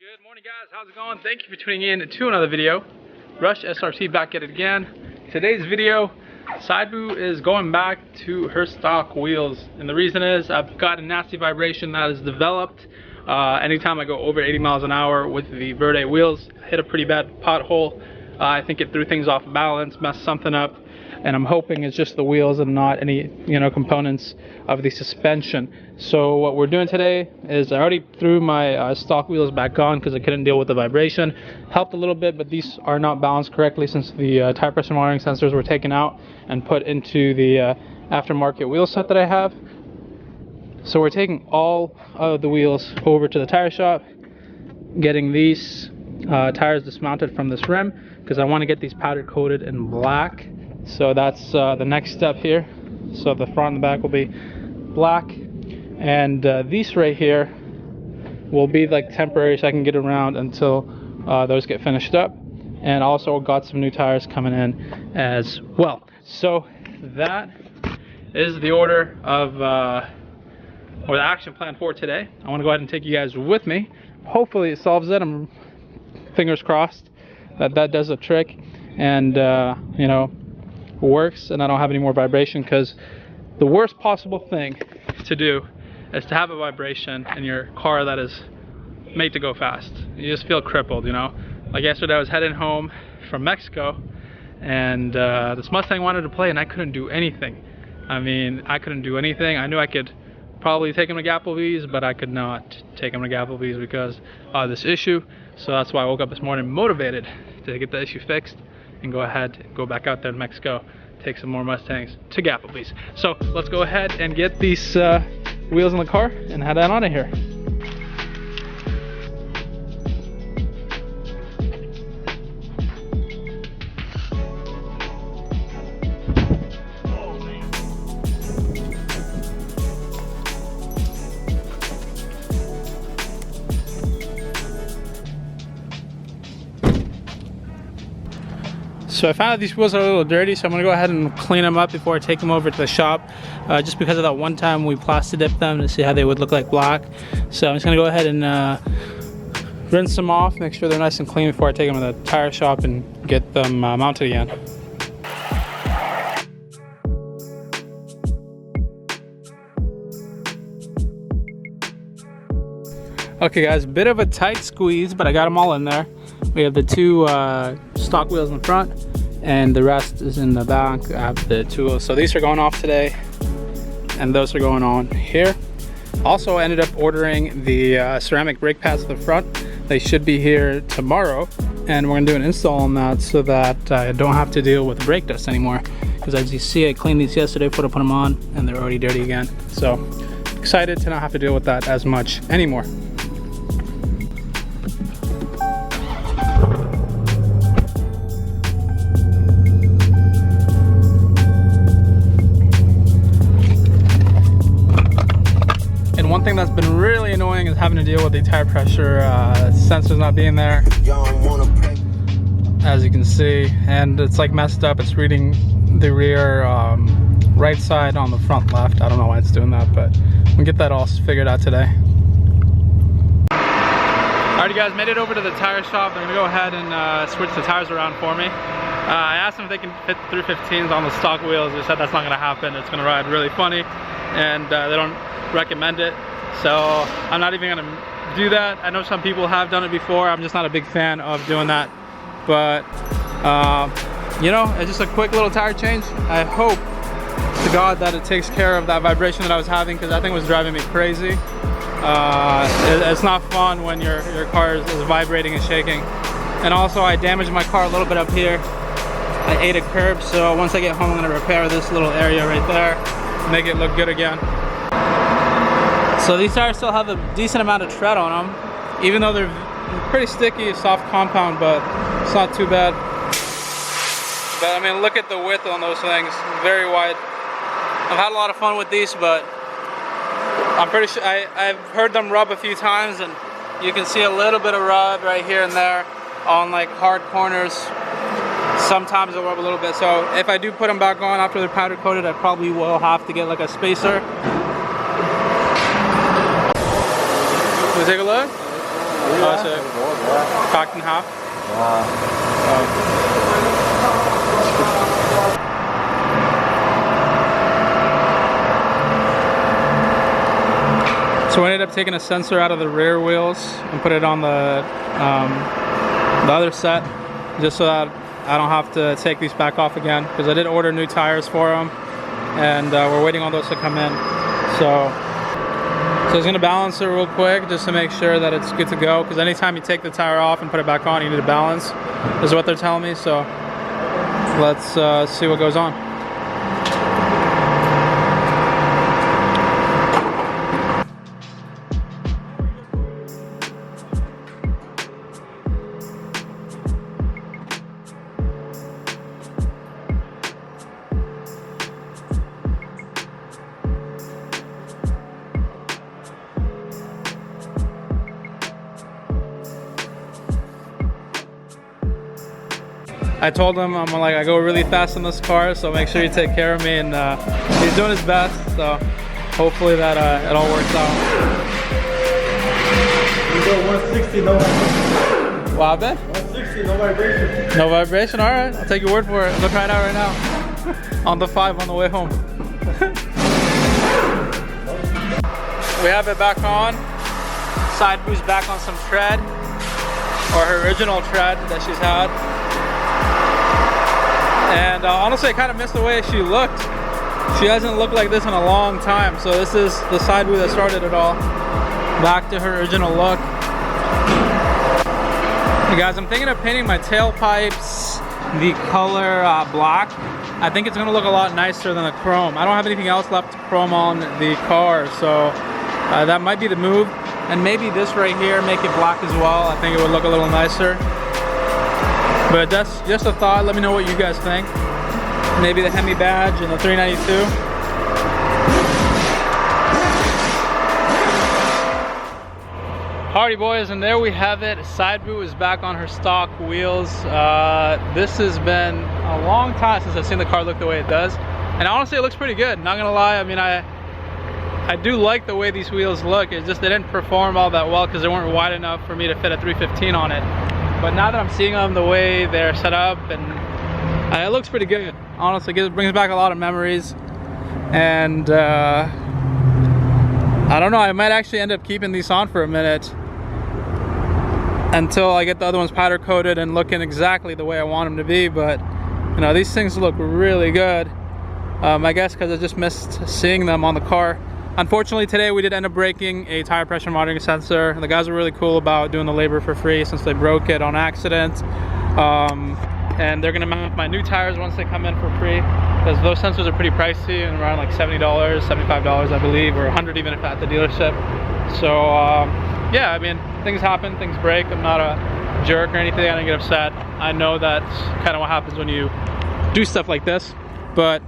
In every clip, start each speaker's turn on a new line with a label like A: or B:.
A: Good morning, guys. How's it going? Thank you for tuning in to another video. Rush SRT back at it again. Today's video, Sideboo is going back to her stock wheels, and the reason is I've got a nasty vibration that is developed anytime I go over 80 miles an hour with the Verde wheels. I hit a pretty bad pothole. I think it threw things off balance, messed something up, and I'm hoping it's just the wheels and not any components of the suspension. So what we're doing today is I already threw my stock wheels back on because I couldn't deal with the vibration. Helped a little bit, but these are not balanced correctly since the tire pressure monitoring sensors were taken out and put into the aftermarket wheel set that I have. So we're taking all of the wheels over to the tire shop, getting these tires dismounted from this rim because I want to get these powder coated in black. So that's the next step here. So the front and the back will be black, and these right here will be like temporary so I can get around until those get finished up. And also got some new tires coming in as well. So that is the order of or the action plan for today. I want to go ahead and take you guys with me. Hopefully it solves it. I'm fingers crossed that does a trick and works and I don't have any more vibration, because the worst possible thing to do is to have a vibration in your car that is made to go fast. You just feel crippled, Like yesterday I was heading home from Mexico and this Mustang wanted to play and I couldn't do anything. I couldn't do anything. I knew I could probably take him to Applebee's, but I could not take him to Applebee's because of this issue. So that's why I woke up this morning motivated to get the issue fixed and go back out there to Mexico, take some more Mustangs to Applebee's. So let's go ahead and get these wheels in the car and head on out of here. So I found out these wheels are a little dirty, so I'm going to go ahead and clean them up before I take them over to the shop, just because of that one time we plastic dipped them to see how they would look like black. So I'm just going to go ahead and rinse them off, make sure they're nice and clean before I take them to the tire shop and get them mounted again. Okay guys, bit of a tight squeeze, but I got them all in there. We have the two stock wheels in the front and the rest is in the back. I have the two wheels. So these are going off today and those are going on here. Also ended up ordering the ceramic brake pads at the front. They should be here tomorrow and we're gonna do an install on that so that I don't have to deal with brake dust anymore. Because as you see, I cleaned these yesterday before I put them on and they're already dirty again. So excited to not have to deal with that as much anymore. One thing that's been really annoying is having to deal with the tire pressure sensors not being there, as you can see, and it's like messed up. It's reading the rear right side on the front left. I don't know why it's doing that, but we'll get that all figured out today. Alrighty guys, made it over to the tire shop. They're gonna go ahead and switch the tires around for me. I asked them if they can fit 315's on the stock wheels. They said that's not gonna happen. It's gonna ride really funny and they don't recommend it, so I'm not even gonna do that. I know some people have done it before. I'm just not a big fan of doing that, but it's just a quick little tire change. I hope to God that it takes care of that vibration that I was having, because that thing was driving me crazy. It's not fun when your car is vibrating and shaking. And also I damaged my car a little bit up here. I ate a curb, so once I get home I'm gonna repair this little area right there, make it look good again. So these tires still have a decent amount of tread on them, even though they're pretty sticky, soft compound, but it's not too bad. But look at the width on those things, very wide. I've had a lot of fun with these, but I'm pretty sure I've heard them rub a few times, and you can see a little bit of rub right here and there on like hard corners. Sometimes it'll rub a little bit, so if I do put them back on after they're powder coated, I probably will have to get like a spacer. Take a look. Oh, so cracked in half? So I ended up taking a sensor out of the rear wheels and put it on the other set, just so that I don't have to take these back off again, because I did order new tires for them, and we're waiting on those to come in. So I was gonna balance it real quick just to make sure that it's good to go, because anytime you take the tire off and put it back on, you need to balance, is what they're telling me. So let's see what goes on. I told him, I go really fast in this car, so make sure you take care of me, and he's doing his best, so hopefully that it all works out.
B: You go 160, no vibration.
A: What happened?
B: 160, no vibration.
A: No vibration? Alright, I'll take your word for it. Go try it out right now. On the 5 on the way home. We have it back on. Side boost back on some tread, or her original tread that she's had. And honestly, I kind of missed the way she looked. She hasn't looked like this in a long time. So this is the side view that started it all. Back to her original look. Hey guys, I'm thinking of painting my tailpipes the color black. I think it's gonna look a lot nicer than the chrome. I don't have anything else left to chrome on the car, so that might be the move. And maybe this right here, make it black as well. I think it would look a little nicer. But that's just a thought. Let me know what you guys think. Maybe the Hemi badge and the 392. Alrighty boys, and there we have it. Side boot is back on her stock wheels. This has been a long time since I've seen the car look the way it does. And honestly, it looks pretty good. Not gonna lie, I mean, I do like the way these wheels look. It's just they didn't perform all that well because they weren't wide enough for me to fit a 315 on it. But now that I'm seeing them the way they're set up, and it looks pretty good. Honestly, it brings back a lot of memories. And I don't know, I might actually end up keeping these on for a minute until I get the other ones powder coated and looking exactly the way I want them to be. But you know, these things look really good. I guess because I just missed seeing them on the car. Unfortunately, today we did end up breaking a tire pressure monitoring sensor. The guys were really cool about doing the labor for free since they broke it on accident. And they're gonna mount my new tires once they come in for free, because those sensors are pretty pricey and around like $70, $75 I believe, or $100 even if at the dealership. So yeah, I mean, things happen, things break. I'm not a jerk or anything, I didn't get upset. I know that's kind of what happens when you do stuff like this, but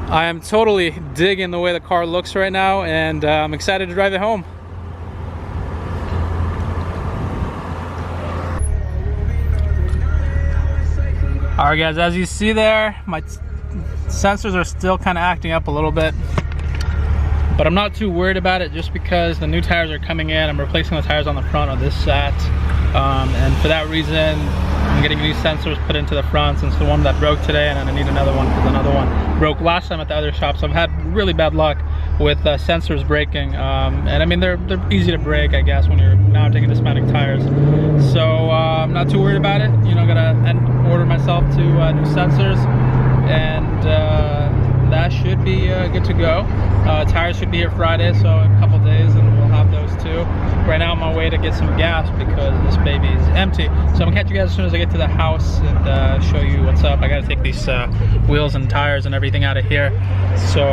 A: I am totally digging the way the car looks right now, and I'm excited to drive it home. Alright guys, as you see there, my sensors are still kind of acting up a little bit, but I'm not too worried about it just because the new tires are coming in. I'm replacing the tires on the front of this set, and for that reason I'm getting new sensors put into the front since the one that broke today, and then I need another one because another one broke last time at the other shop. So I've had really bad luck with sensors breaking, and I mean they're easy to break, I guess, when you're mounting and dismounting tires. So I'm not too worried about it. You know, gotta order myself two new sensors, and that should be good to go. Tires should be here Friday, so in a couple days, and we'll have those too. Right now I'm on my way to get some gas because this baby is empty. So I'm gonna catch you guys as soon as I get to the house and show you what's up. I gotta take these wheels and tires and everything out of here. So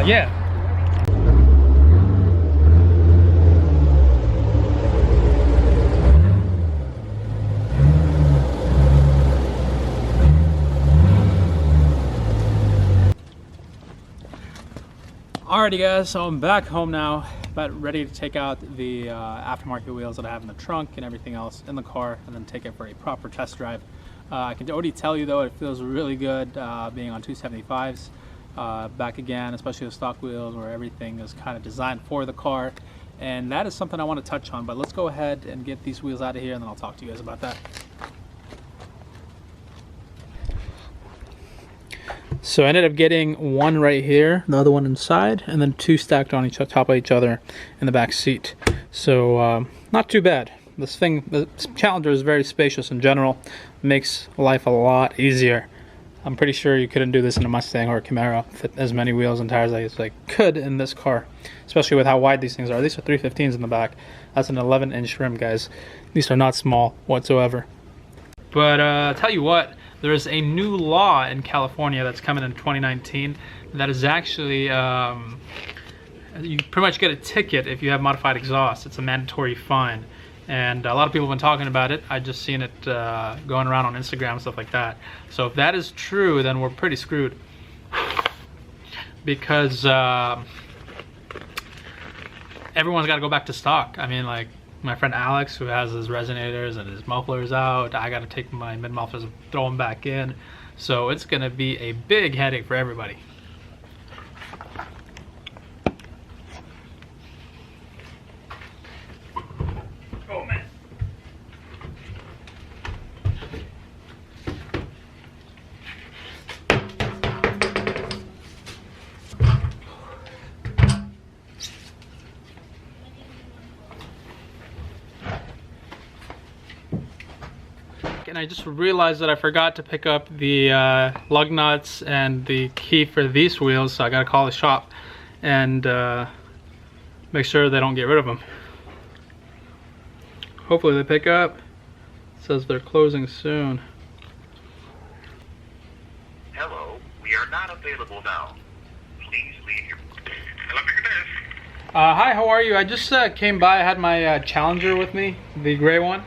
A: yeah. Alrighty guys, so I'm back home now, about ready to take out the aftermarket wheels that I have in the trunk and everything else in the car, and then take it for a proper test drive. I can already tell you though, it feels really good being on 275's back again, especially the stock wheels where everything is kind of designed for the car. and that is something I want to touch on. But let's go ahead and get these wheels out of here, and then I'll talk to you guys about that. So I ended up getting one right here, the other one inside, and then two stacked on top of each other in the back seat. So not too bad. The Challenger is very spacious in general, makes life a lot easier. I'm pretty sure you couldn't do this in a Mustang or a Camaro, fit as many wheels and tires as I could in this car, especially with how wide these things are. These are 315's in the back. That's an 11-inch rim, guys. These are not small whatsoever. But I'll tell you what, there is a new law in California that's coming in 2019 that is actually, you pretty much get a ticket if you have modified exhaust. It's a mandatory fine. And a lot of people have been talking about it. I just seen it going around on Instagram and stuff like that. So if that is true, then we're pretty screwed. Because everyone's got to go back to stock. I mean, like my friend Alex, who has his resonators and his mufflers out, I got to take my mid mufflers and throw them back in. So it's going to be a big headache for everybody. And I just realized that I forgot to pick up the lug nuts and the key for these wheels, so I gotta call the shop and make sure they don't get rid of them. Hopefully they pick up. It says they're closing soon.
C: Hello, we are not available now. Please leave your... Hello, Mr. Dennis.
A: Hi, how are you? I just came by. I had my Challenger with me, the gray one.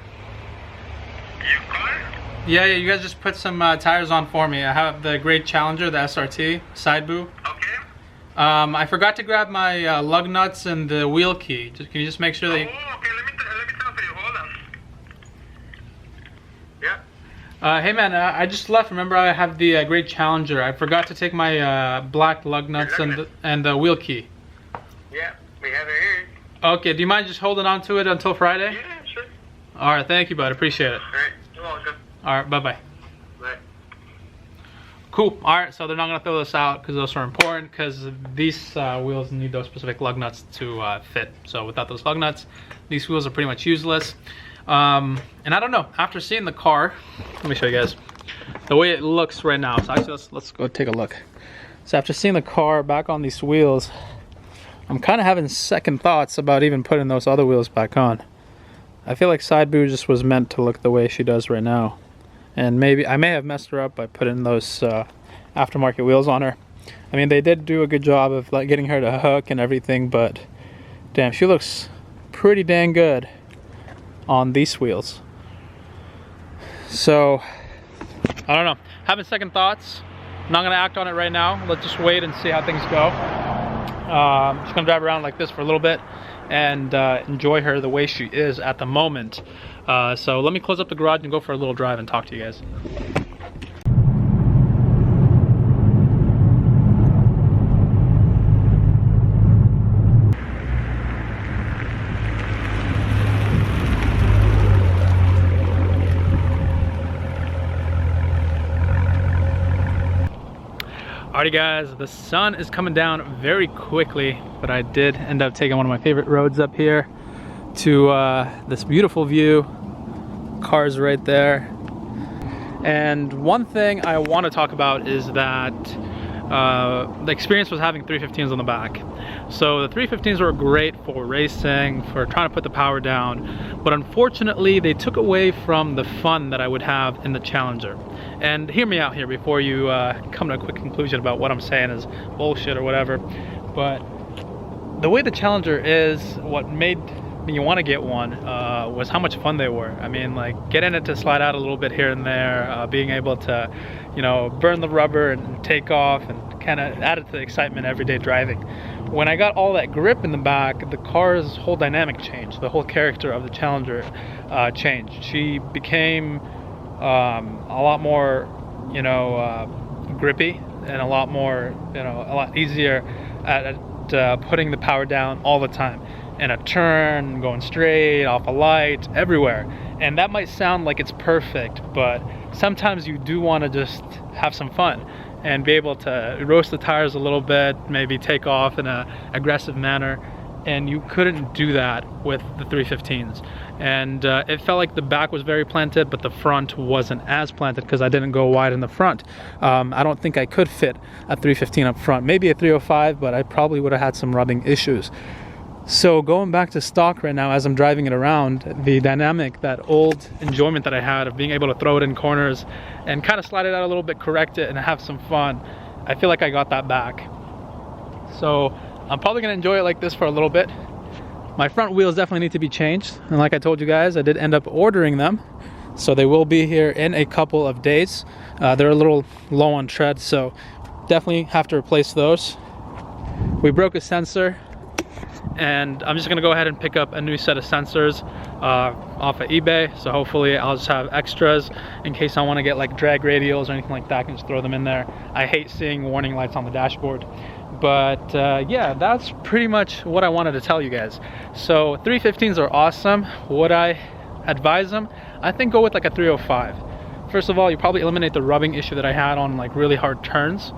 C: You car?
A: Yeah, you guys just put some tires on for me. I have the gray Challenger, the SRT, side boo.
C: Okay.
A: I forgot to grab my lug nuts and the wheel key. Can you just make sure that you...
C: Oh, okay, let me tell you. Hold on. Yeah?
A: Hey man, I just left. Remember, I have the gray Challenger. I forgot to take my black lug nuts and the wheel key.
C: Yeah, we have it here.
A: Okay, do you mind just holding on to it until Friday?
C: Yeah, sure.
A: Alright, thank you, bud. Appreciate it.
C: Alright, you're welcome.
A: Alright, bye-bye.
C: Bye.
A: Cool. Alright, so they're not going to throw this out because those are important, because these wheels need those specific lug nuts to fit. So without those lug nuts, these wheels are pretty much useless. And I don't know, after seeing the car, let me show you guys the way it looks right now. So actually, let's go take a look. So after seeing the car back on these wheels, I'm kind of having second thoughts about even putting those other wheels back on. I feel like side boo just was meant to look the way she does right now. And maybe I may have messed her up by putting those aftermarket wheels on her. I mean, they did do a good job of like getting her to hook and everything, but damn, she looks pretty dang good on these wheels. So I don't know, having second thoughts. I'm not gonna act on it right now. Let's just wait and see how things go. I'm just gonna drive around like this for a little bit and enjoy her the way she is at the moment. So let me close up the garage and go for a little drive and talk to you guys. Alrighty guys, the sun is coming down very quickly, but I did end up taking one of my favorite roads up here to this beautiful view. Cars right there. And one thing I want to talk about is that the experience was having 315's on the back. So the 315's were great for racing, for trying to put the power down, but unfortunately they took away from the fun that I would have in the Challenger. And hear me out here before you come to a quick conclusion about what I'm saying is bullshit or whatever. But the way the Challenger is, what made me want to get one was how much fun they were. I mean, like getting it to slide out a little bit here and there, being able to, you know, burn the rubber and take off, and kind of added to the excitement everyday driving. When I got all that grip in the back, the car's whole dynamic changed. The whole character of the Challenger changed. She became a lot more, you know, grippy, and a lot more, you know, a lot easier at putting the power down all the time. in a turn, going straight, off a light, everywhere. And that might sound like it's perfect, but sometimes you do want to just have some fun and be able to roast the tires a little bit, maybe take off in an aggressive manner. And you couldn't do that with the 315s. And it felt like the back was very planted, but the front wasn't as planted because I didn't go wide in the front. I don't think I could fit a 315 up front, maybe a 305, but I probably would have had some rubbing issues. So going back to stock right now, as I'm driving it around, the dynamic, that old enjoyment that I had of being able to throw it in corners and kind of slide it out a little bit, correct it, and have some fun, I feel like I got that back. So I'm probably gonna enjoy it like this for a little bit. My front wheels definitely need to be changed, and like I told you guys, I did end up ordering them, so they will be here in a couple of days. They're a little low on tread, so definitely have to replace those. We broke a sensor, and I'm just gonna go ahead and pick up a new set of sensors off of eBay. So hopefully I'll just have extras in case I want to get like drag radials or anything like that. I can just throw them in there. I hate seeing warning lights on the dashboard. But yeah, that's pretty much what I wanted to tell you guys. So 315s are awesome. Would I advise them? I think go with like a 305. First of all, you probably eliminate the rubbing issue that I had on like really hard turns.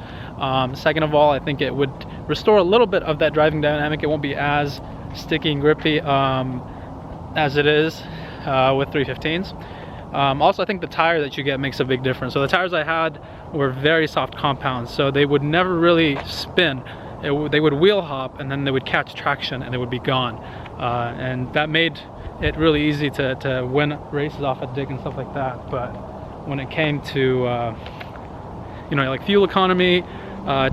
A: Second of all, I think it would restore a little bit of that driving dynamic. It won't be as sticky and grippy as it is with 315s. Also, I think the tire that you get makes a big difference. So the tires I had were very soft compounds, so they would never really spin. They would wheel hop, and then they would catch traction and they would be gone. And that made it really easy to win races off a dig and stuff like that. But when it came to you know, like fuel economy,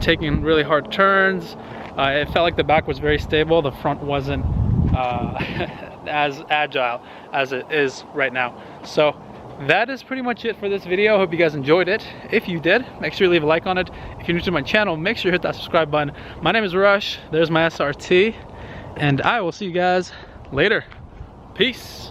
A: taking really hard turns, it felt like the back was very stable. The front wasn't as agile as it is right now. So that is pretty much it for this video. Hope you guys enjoyed it. If you did, make sure you leave a like on it. If you're new to my channel, make sure you hit that subscribe button. My name is Rush. There's my SRT, and I will see you guys later. Peace.